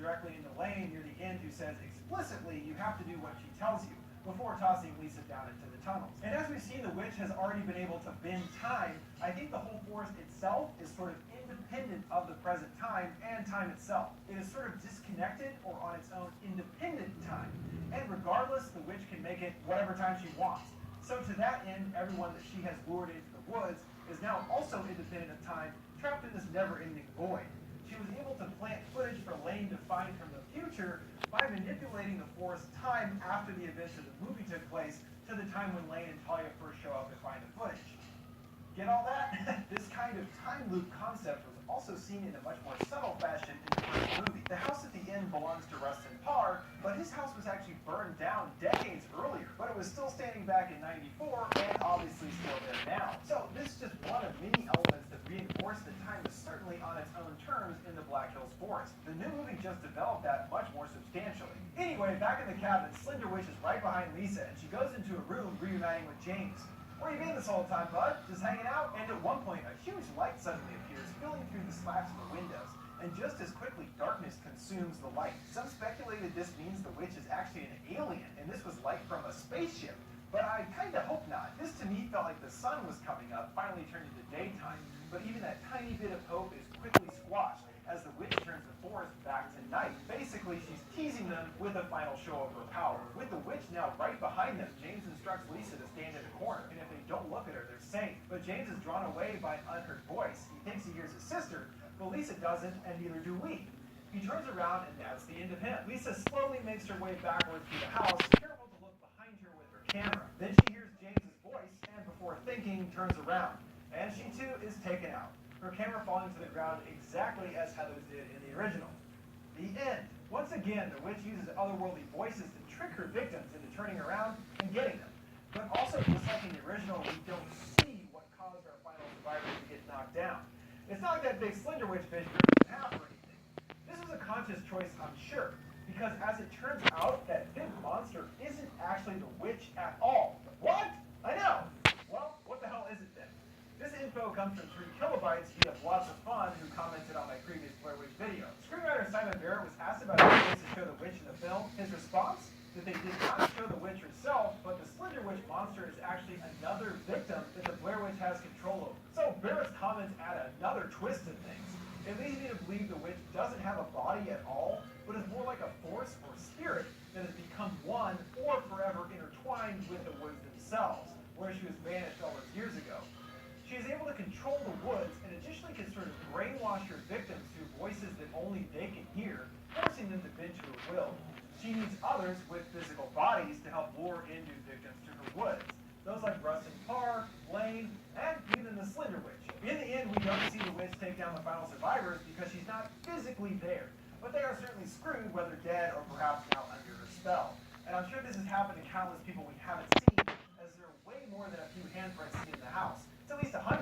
directly into Lane near the end, who says explicitly you have to do what she tells you before tossing Lisa down into the tunnels. And as we've seen, the witch has already been able to bend time. I think the whole forest itself is sort of independent of the present time and time itself. It is sort of disconnected or on its own independent time. And regardless, the witch can make it whatever time she wants. So to that end, everyone that she has lured into the woods is now also independent of time, trapped in this never-ending void. She was able to plant footage for Lane to find from the future by manipulating the forest time after the events of the movie took place to the time when Lane and Talia first show up to find the footage. Get all that? This kind of time loop concept was also seen in a much more subtle fashion in the first movie. The house at the end belongs to Rustin Parr, but his house was actually burned down decades earlier, but it was still standing back in '94 and obviously still there now. So this is just one of many elements that reinforce that time is certainly on its own terms in the Black Hills Forest. The new movie just developed that much more substantially. Anyway, back in the cabin, Slender Witch is right behind Lisa, and she goes into a room reuniting with James. Where you been this whole time, bud? Just hanging out? And at one point, a huge light suddenly appears, filling through the slats of the windows. And just as quickly, darkness consumes the light. Some speculated this means the witch is actually an alien, and this was light from a spaceship. But I kinda hope not. This to me felt like the sun was coming up, finally turned into daytime. But even that tiny bit of hope is quickly squashed as the witch turns the forest back to night. Basically, she's teasing them with a final show of her power. With the witch now right behind them, James instructs Lisa to stand in the corner, and if they don't look at her, they're safe. But James is drawn away by an unheard voice. He thinks he hears his sister, but Lisa doesn't, and neither do we. He turns around, and that's the end of him. Lisa slowly makes her way backwards through the house, careful to look behind her with her camera. Then she hears James's voice, and before thinking, turns around. And she too is taken out, her camera falling to the ground exactly as Heather's did in the original. The end. Once again, the witch uses otherworldly voices to trick her victims into turning around and getting them. But also, just like in the original, we don't see what caused our final survivor to get knocked down. It's not like that big Slender Witch fish ripped in half or anything. This was a conscious choice, I'm sure, because as it turns out, that big monster isn't actually the witch at all. What? I know! Well, what the hell is it then? This info comes from 3 Kilobytes via Lots of Fun, who commented on my previous Blair Witch video. Screenwriter Simon Barrett was asked about the ways to show the witch in the film. His response? That they did not show the witch herself, but the Slender Witch monster is actually another victim that the Blair Witch has control over. So Barrett's comments add another twist to things. It leads me to believe the witch doesn't have a body at all, but is more like a force or spirit that has become one or forever intertwined with the woods themselves, where she was banished all those years ago. She is able to control the woods and additionally can sort of brainwash her victims through voices that only they can hear, forcing them to bend to her will. She needs others with physical bodies to help lure in new victims to her woods. Those like Rustin Parr, Lane, and even the Slender Witch. In the end, we don't see the witch take down the final survivors because she's not physically there. But they are certainly screwed, whether dead or perhaps now under her spell. And I'm sure this has happened to countless people we haven't seen, as there are way more than a few handprints seen in the house. It's at least 100.